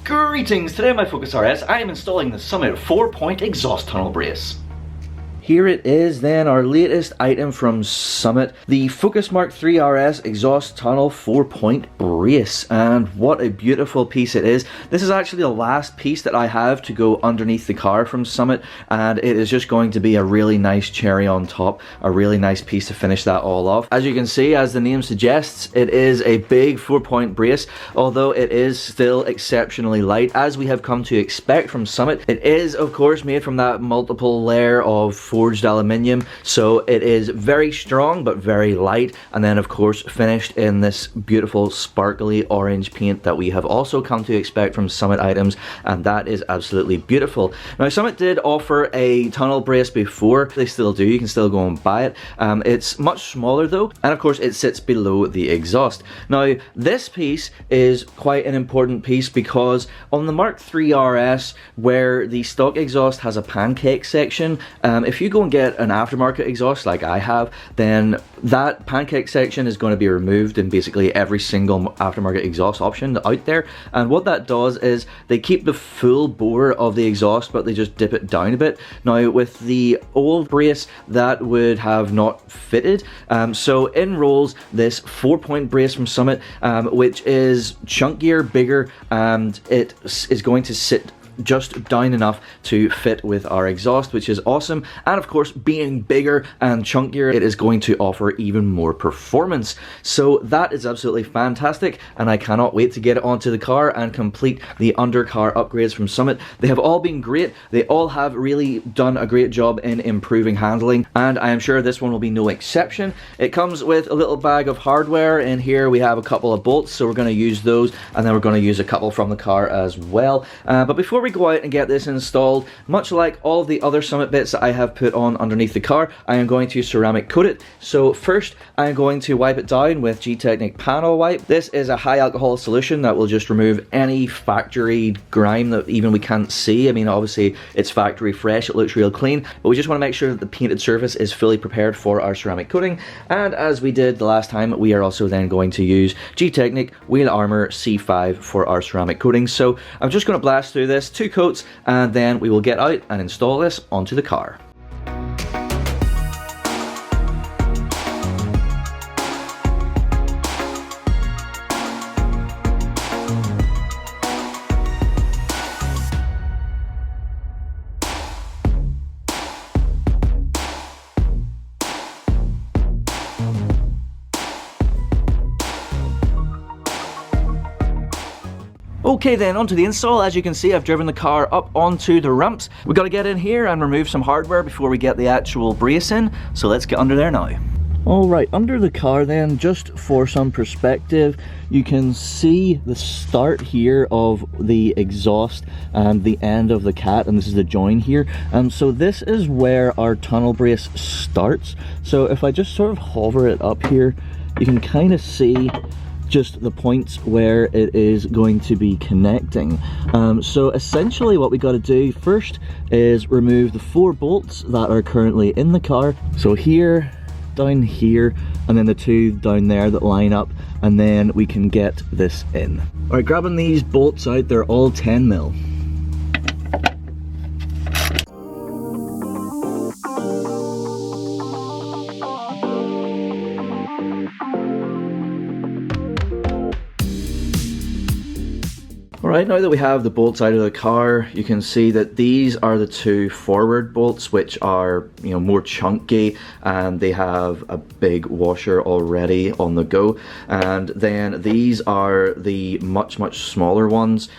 Greetings, today on my Focus RS I am installing the Summit 4-point exhaust tunnel brace. Here it is then, our latest item from Summit, the Focus MK3 RS exhaust tunnel 4-point brace, and what a beautiful piece it is. This is actually the last piece that I have to go underneath the car from Summit, and it is just going to be a really nice cherry on top, a really nice piece to finish that all off. As you can see, as the name suggests, it is a big 4-point brace, although it is still exceptionally light, as we have come to expect from Summit. It is of course made from that multiple layer of forged aluminium, so it is very strong but very light, and then of course finished in this beautiful sparkly orange paint that we have also come to expect from Summit items, and that is absolutely beautiful. Now, Summit did offer a tunnel brace before, they still do, you can still go and buy it. It's much smaller though, and of course it sits below the exhaust. Now this piece is quite an important piece because on the MK3 RS, where the stock exhaust has a pancake section, if you go and get an aftermarket exhaust like I have, then that pancake section is going to be removed in basically every single aftermarket exhaust option out there. And what that does is they keep the full bore of the exhaust, but they just dip it down a bit. Now with the old brace, that would have not fitted. So in rolls this 4-point brace from Summit, which is chunkier, bigger, and it is going to sit just down enough to fit with our exhaust, which is awesome. And of course, being bigger and chunkier, it is going to offer even more performance. So that is absolutely fantastic, and I cannot wait to get it onto the car and complete the undercar upgrades from Summit. They have all been great. They all have really done a great job in improving handling, and I am sure this one will be no exception. It comes with a little bag of hardware. In here we have a couple of bolts, so we're going to use those, and then we're going to use a couple from the car as well. But before we go out and get this installed, much like all of the other Summit bits that I have put on underneath the car, I am going to ceramic coat it. So first I am going to wipe it down with G-Technic panel wipe. This is a high alcohol solution that will just remove any factory grime that even we can't see. I mean, obviously it's factory fresh, it looks real clean, but we just want to make sure that the painted surface is fully prepared for our ceramic coating. And as we did the last time, we are also then going to use G-Technic Wheel Armor C5 for our ceramic coating. So I'm just going to blast through this, 2 coats, and then we will get out and install this onto the car. Okay then, onto the install. As you can see, I've driven the car up onto the ramps. We've got to get in here and remove some hardware before we get the actual brace in, so let's get under there now. Alright, under the car then, just for some perspective, you can see the start here of the exhaust and the end of the cat, and this is the join here. So this is where our tunnel brace starts. So if I just sort of hover it up here, you can kind of see just the points where it is going to be connecting. So essentially what we got to do first is remove the 4 bolts that are currently in the car. So here, down here, and then the 2 down there that line up, and then we can get this in. Alright, grabbing these bolts out, they're all 10mm. Alright, now that we have the bolts out of the car, you can see that these are the 2 forward bolts, which are, you know, more chunky, and they have a big washer already on the go. And then these are the much smaller ones,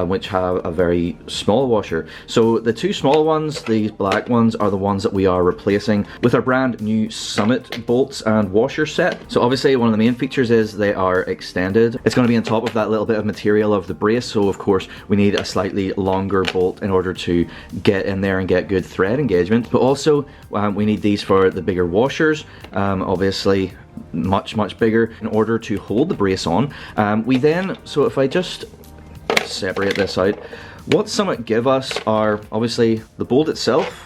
which have a very small washer. So the 2 small ones, these black ones, are the ones that we are replacing with our brand new Summit bolts and washer set. So obviously one of the main features is they are extended. It's going to be on top of that little bit of material of the brace, so of course we need a slightly longer bolt in order to get in there and get good thread engagement. But also we need these for the bigger washers, obviously much bigger, in order to hold the brace on. We then, so if I just separate this out, what Summit give us are obviously the bolt itself,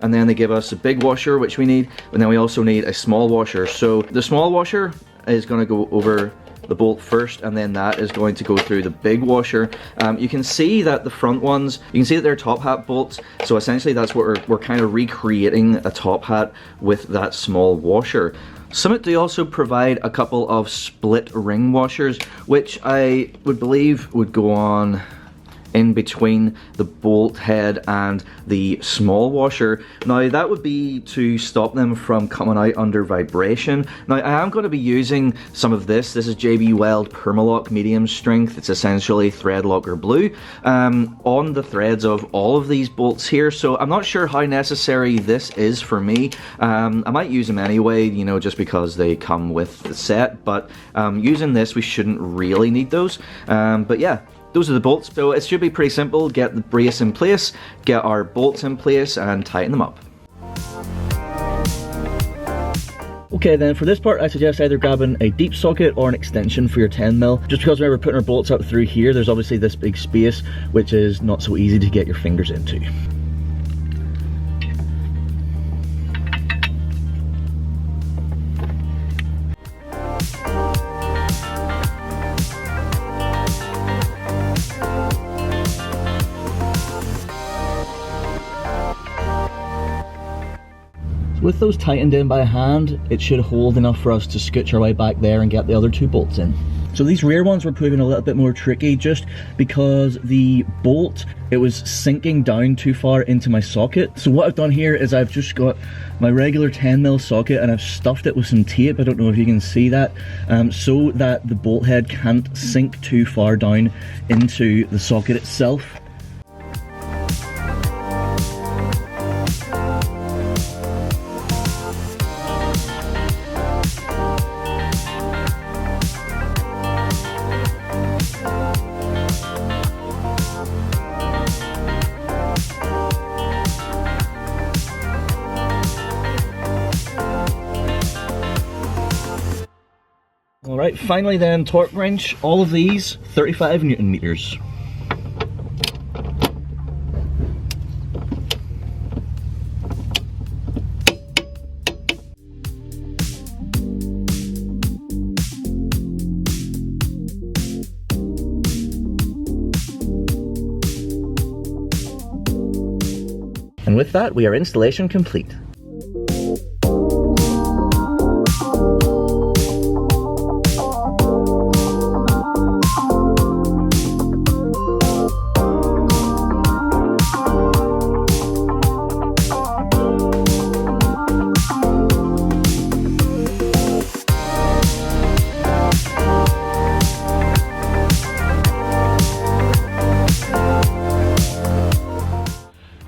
and then they give us a big washer which we need, and then we also need a small washer. So the small washer is going to go over the bolt first, and then that is going to go through the big washer. You can see that the front ones, you can see that they're top hat bolts, so essentially that's what we're kind of recreating a top hat with that small washer. Summit do also provide a couple of split ring washers, which I would believe would go on in between the bolt head and the small washer. Now that would be to stop them from coming out under vibration. Now I am going to be using some of this. This is JB Weld Permalock medium strength. It's essentially thread locker blue on the threads of all of these bolts here, so I'm not sure how necessary this is for me. I might use them anyway, you know, just because they come with the set, but using this we shouldn't really need those. But yeah, those are the bolts, so it should be pretty simple. Get the brace in place, get our bolts in place, and tighten them up. Okay, then for this part I suggest either grabbing a deep socket or an extension for your 10mm. Just because whenever we're putting our bolts up through here, there's obviously this big space which is not so easy to get your fingers into. With those tightened in by hand, it should hold enough for us to scooch our way back there and get the other two bolts in. So these rear ones were proving a little bit more tricky just because the bolt, it was sinking down too far into my socket. So what I've done here is I've just got my regular 10mm socket and I've stuffed it with some tape. I don't know if you can see that, so that the bolt head can't sink too far down into the socket itself. Alright, finally then, torque wrench, all of these 35 Newton meters. And with that, we are installation complete.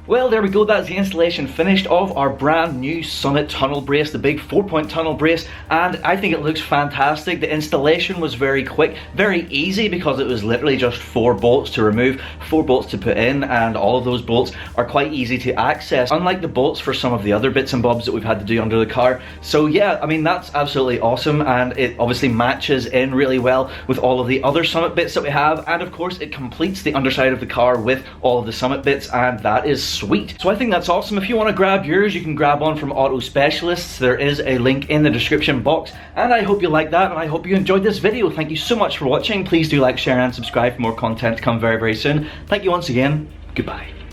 Well, there we go, that's the installation finished of our brand new Summit tunnel brace, the big 4-point tunnel brace, and I think it looks fantastic. The installation was very quick, very easy, because it was literally just 4 bolts to remove, 4 bolts to put in, and all of those bolts are quite easy to access, unlike the bolts for some of the other bits and bobs that we've had to do under the car. So yeah, I mean, that's absolutely awesome, and it obviously matches in really well with all of the other Summit bits that we have, and of course it completes the underside of the car with all of the Summit bits, and that is sweet. So I think that's awesome. If you want to grab yours, you can grab one from Auto Specialists. There is a link in the description box, and I hope you like that, and I hope you enjoyed this video. Thank you so much for watching. Please do like, share, and subscribe for more content to come very, very soon. Thank you once again. Goodbye.